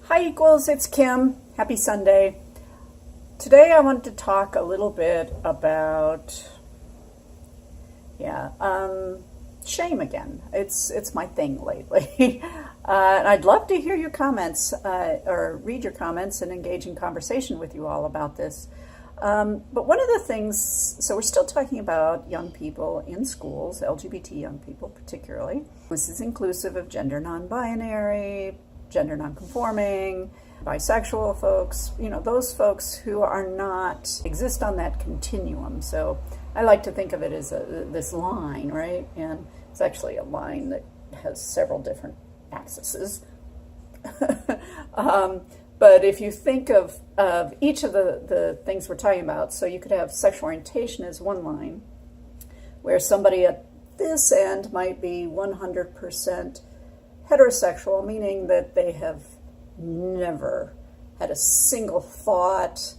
Hi Equals, it's Kim. Happy Sunday. Today I want to talk a little bit about, shame again. It's my thing lately. And I'd love to hear your comments or read your comments and engage in conversation with you all about this. But one of the things, so we're still talking about young people in schools, LGBT young people particularly. This is inclusive of gender non-binary, gender non-conforming, bisexual folks, those folks who are not, exist on that continuum. So I like to think of it as this line, right? And it's actually a line that has several different axes. But if you think of each of the things we're talking about, so you could have sexual orientation as one line, where somebody at this end might be 100% heterosexual, meaning that they have never had a single thought,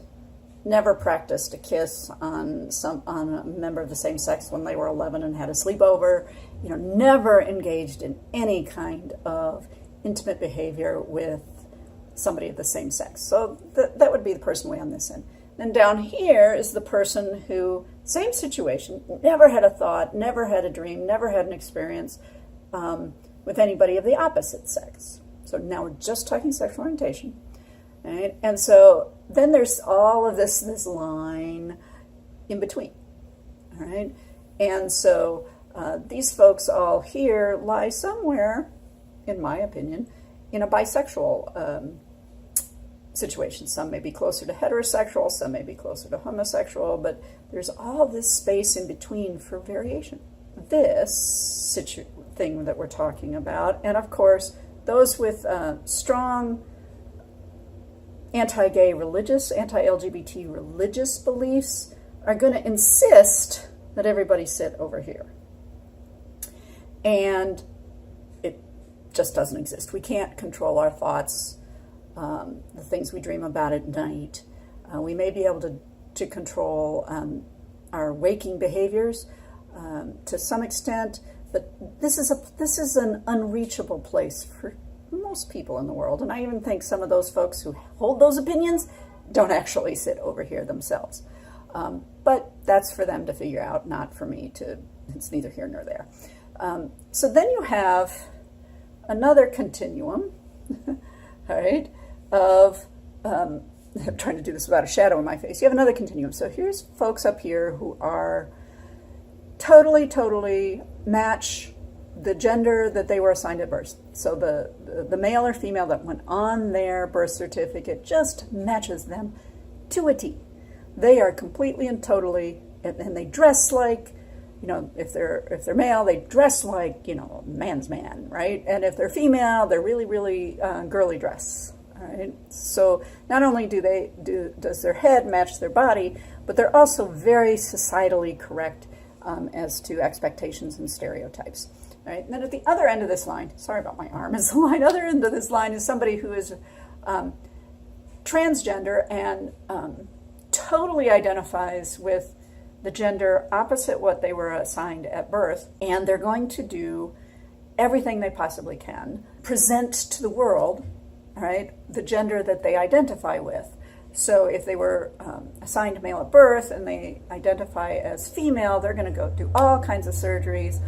never practiced a kiss on a member of the same sex when they were 11 and had a sleepover, never engaged in any kind of intimate behavior with somebody of the same sex. So that would be the person way on this end. Then down here is the person who, same situation, never had a thought, never had a dream, never had an experience with anybody of the opposite sex. So now we're just talking sexual orientation. Right? And so then there's all of this line in between. All right? And so these folks all here lie somewhere, in my opinion, in a bisexual situation. Some may be closer to heterosexual, some may be closer to homosexual, but there's all this space in between for variation. This thing that we're talking about, and of course, those with strong anti-gay religious, anti-LGBT religious beliefs are going to insist that everybody sit over here. And it just doesn't exist. We can't control our thoughts, the things we dream about at night. We may be able to control our waking behaviors to some extent, but this is an unreachable place for most people in the world. And I even think some of those folks who hold those opinions don't actually sit over here themselves. But that's for them to figure out, not for me to, it's neither here nor there. So then you have another continuum, all right, of, I'm trying to do this without a shadow in my face. You have another continuum. So here's folks up here who are totally match the gender that they were assigned at birth. So the male or female that went on their birth certificate just matches them to a T. They are completely and totally, and they dress like, if they're male, they dress like, man's man, right? And if they're female, they're really girly dress. All right. So not only does their head match their body, but they're also very societally correct as to expectations and stereotypes. Right? And then at the other end of this line, sorry about my arm, is the line. Other end of this line is somebody who is transgender and totally identifies with the gender opposite what they were assigned at birth, and they're going to do everything they possibly can, present to the world, right, the gender that they identify with. So if they were assigned male at birth and they identify as female, they're going to go do all kinds of surgeries,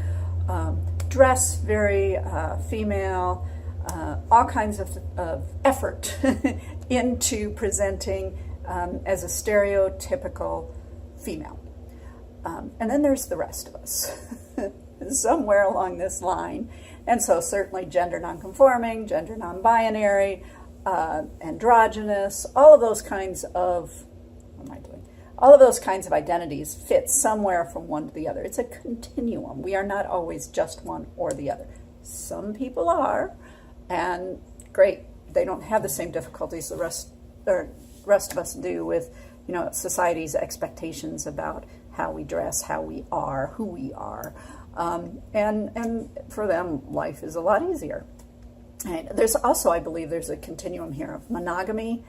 dress very female, all kinds of effort into presenting as a stereotypical female. And then there's the rest of us, somewhere along this line. And so certainly gender non-conforming, gender non-binary, androgynous, all of those kinds of, all of those kinds of identities fit somewhere from one to the other. It's a continuum. We are not always just one or the other. Some people are, and great, they don't have the same difficulties the rest of us do with, society's expectations about how we dress, how we are, who we are. And for them, life is a lot easier. And there's also, I believe, there's a continuum here of monogamy.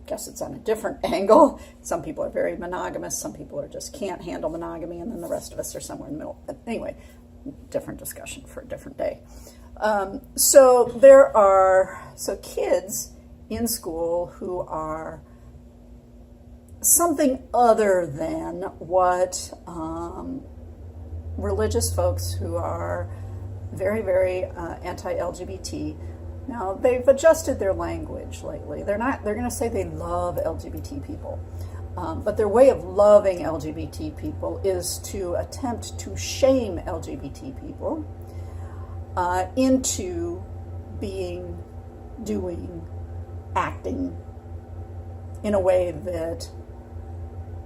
Guess it's on a different angle. Some people are very monogamous. Some people just can't handle monogamy, and then the rest of us are somewhere in the middle. But anyway, different discussion for a different day. So there are So kids in school who are something other than what religious folks who are very, very anti-LGBT. Now, they've adjusted their language lately. They're going to say they love LGBT people. But their way of loving LGBT people is to attempt to shame LGBT people into being, doing, acting in a way that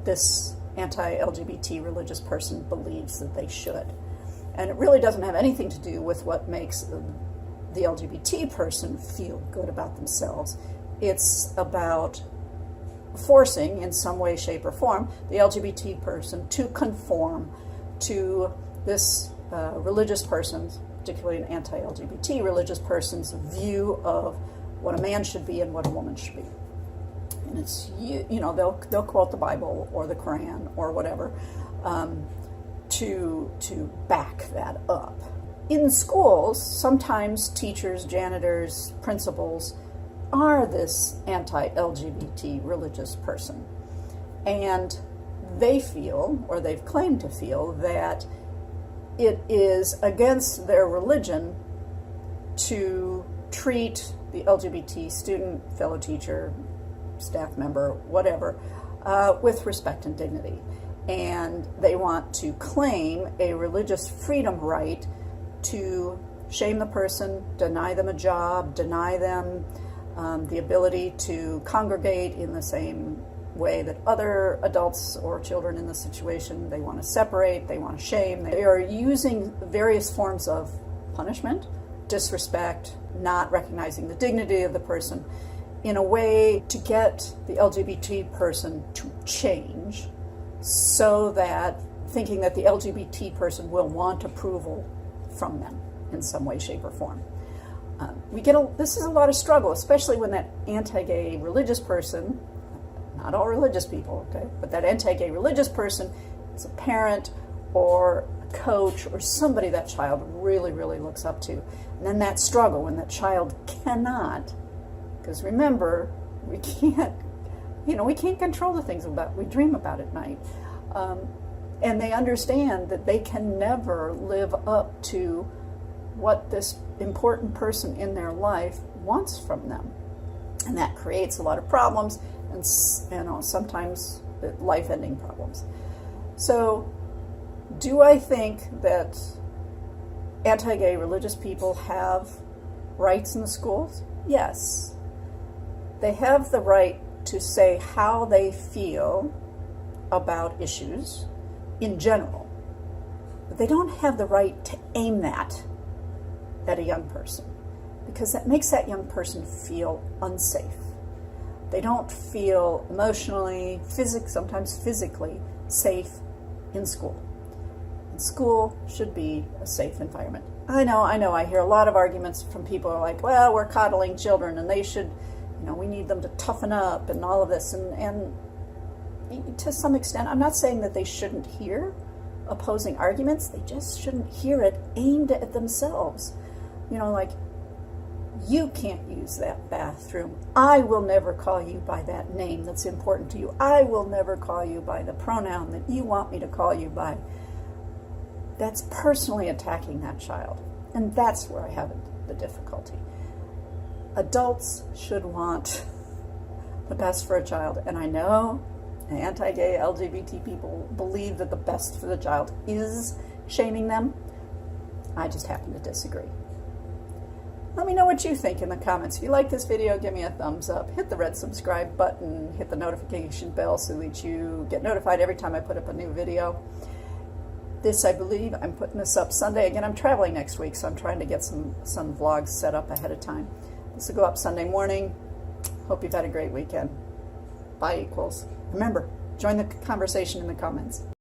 this anti-LGBT religious person believes that they should. And it really doesn't have anything to do with what makes the LGBT person feel good about themselves. It's about forcing, in some way, shape, or form, the LGBT person to conform to this religious person's, particularly an anti-LGBT religious person's, view of what a man should be and what a woman should be. And it's, they'll quote the Bible or the Quran or whatever to back that up. In schools, sometimes teachers, janitors, principals are this anti-LGBT religious person. And they feel, or they've claimed to feel, that it is against their religion to treat the LGBT student, fellow teacher, staff member, whatever, with respect and dignity. And they want to claim a religious freedom right to shame the person, deny them a job, deny them the ability to congregate in the same way that other adults or children in the situation. They want to separate, they want to shame. They are using various forms of punishment, disrespect, not recognizing the dignity of the person, in a way to get the LGBT person to change, so that, thinking that the LGBT person will want approval from them in some way, shape, or form. This is a lot of struggle, especially when that anti-gay religious person, not all religious people, okay, but that anti-gay religious person is a parent or a coach or somebody that child really, really looks up to. And then that struggle when that child cannot, because remember, we can't control the things we dream about at night. And they understand that they can never live up to what this important person in their life wants from them. And that creates a lot of problems, and sometimes life-ending problems. So, do I think that anti-gay religious people have rights in the schools? Yes. They have the right to say how they feel about issues in general, but they don't have the right to aim that at a young person, because that makes that young person feel unsafe. They don't feel emotionally, sometimes physically safe in school. And school should be a safe environment. I know, I hear a lot of arguments from people who are like, well, we're coddling children and they should, we need them to toughen up and all of this. And to some extent, I'm not saying that they shouldn't hear opposing arguments, they just shouldn't hear it aimed at themselves. Like, you can't use that bathroom. I will never call you by that name that's important to you. I will never call you by the pronoun that you want me to call you by. That's personally attacking that child. And that's where I have the difficulty. Adults should want the best for a child. And I know anti-gay LGBT people believe that the best for the child is shaming them. I just happen to disagree. Let me know what you think in the comments. If you like this video, give me a thumbs up. Hit the red subscribe button. Hit the notification bell so that you get notified every time I put up a new video. This, I believe, I'm putting this up Sunday. Again, I'm traveling next week, so I'm trying to get some vlogs set up ahead of time. This will go up Sunday morning. Hope you've had a great weekend. Bye, equals. Remember, join the conversation in the comments.